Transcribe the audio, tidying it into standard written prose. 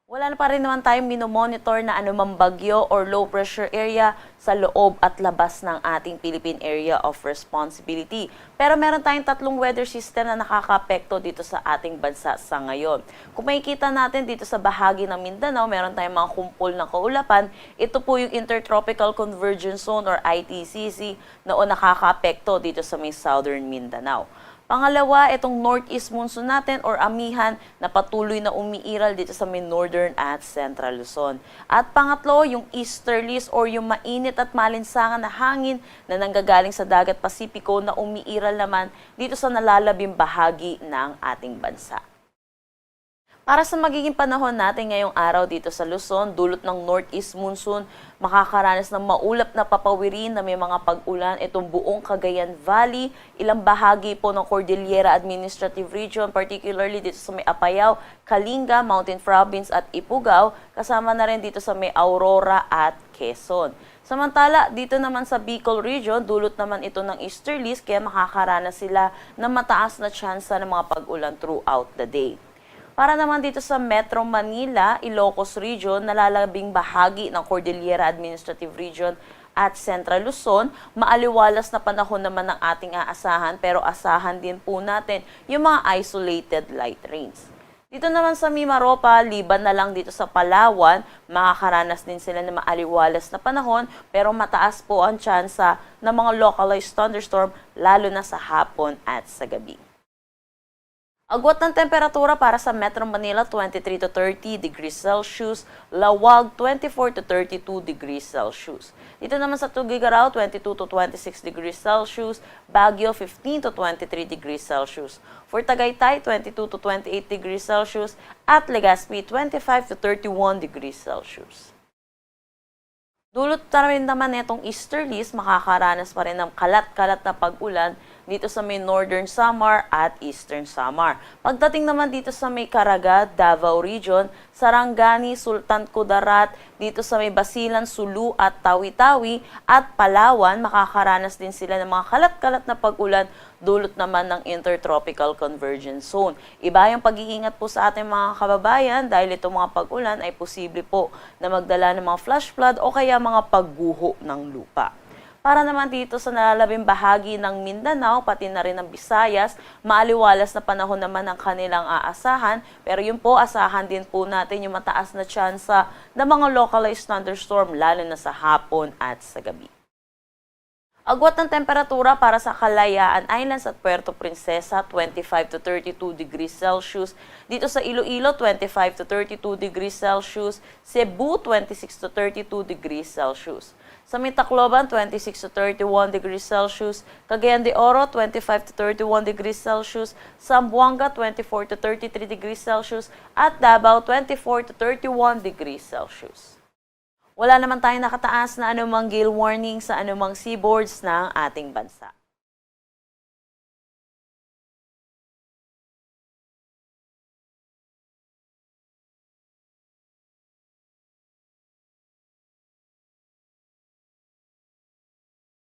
Wala na pa rin naman tayong minomonitor na anumang bagyo or low pressure area sa loob at labas ng ating Philippine Area of Responsibility. Pero meron tayong tatlong weather system na nakakaapekto dito sa ating bansa sa ngayon. Kung makikita natin dito sa bahagi ng Mindanao, meron tayong mga kumpol ng kaulapan. Ito po yung Intertropical Convergence Zone or ITCZ na nakakaapekto dito sa may Southern Mindanao. Pangalawa, itong northeast monsoon natin or amihan na patuloy na umiiral dito sa may northern at central Luzon. At pangatlo, yung easterlies or yung mainit at malinsangan na hangin na nanggagaling sa dagat Pasipiko na umiiral naman dito sa nalalabing bahagi ng ating bansa. Para sa magiging panahon natin ngayong araw dito sa Luzon, dulot ng northeast monsoon, makakaranas ng maulap na papawirin na may mga pag-ulan itong buong Cagayan Valley, ilang bahagi po ng Cordillera Administrative Region, particularly dito sa may Apayao, Kalinga, Mountain Province at Ifugao, kasama na rin dito sa may Aurora at Quezon. Samantala, dito naman sa Bicol Region, dulot naman ito ng easterlies kaya makakaranas sila ng mataas na tsansa ng mga pag-ulan throughout the day. Para naman dito sa Metro Manila, Ilocos Region, nalalabing bahagi ng Cordillera Administrative Region at Central Luzon, maaliwalas na panahon naman ng ating aasahan pero asahan din po natin yung mga isolated light rains. Dito naman sa Mimaropa, liban na lang dito sa Palawan, makakaranas din sila ng maaliwalas na panahon pero mataas po ang tsansa ng mga localized thunderstorm lalo na sa hapon at sa gabi. Agwat ng temperatura para sa Metro Manila, 23 to 30 degrees Celsius, Lawag, 24 to 32 degrees Celsius. Dito naman sa Tuguegarao, 22 to 26 degrees Celsius, Baguio, 15 to 23 degrees Celsius. For Tagaytay, 22 to 28 degrees Celsius, at Legazpi, 25 to 31 degrees Celsius. Dulot na rin naman itong easterlies, makakaranas pa rin ng kalat-kalat na pag-ulan dito sa may Northern Samar at Eastern Samar. Pagdating naman dito sa may Caraga, Davao Region, Sarangani, Sultan Kudarat, dito sa may Basilan, Sulu at Tawi-Tawi at Palawan, makakaranas din sila ng mga kalat-kalat na pag-ulan dulot naman ng Intertropical Convergence Zone. Iba yung pag-iingat po sa ating mga kababayan dahil itong mga pag-ulan ay posible po na magdala ng mga flash flood o kaya mga pagguho ng lupa. Para naman dito sa nalalabing bahagi ng Mindanao, pati na rin ng Visayas, maaliwalas na panahon naman ang kanilang aasahan. Pero yun po, asahan din po natin yung mataas na tsansa ng mga localized thunderstorm lalo na sa hapon at sa gabi. Agwat ng temperatura para sa Kalayaan Islands at Puerto Princesa, 25 to 32 degrees Celsius. Dito sa Iloilo, 25 to 32 degrees Celsius. Cebu, 26 to 32 degrees Celsius. Sa Tacloban, 26 to 31 degrees Celsius. Cagayan de Oro, 25 to 31 degrees Celsius. Zamboanga, 24 to 33 degrees Celsius. At Davao, 24 to 31 degrees Celsius. Wala naman tayong nakataas na anumang gale warning sa anumang seaboards ng ating bansa.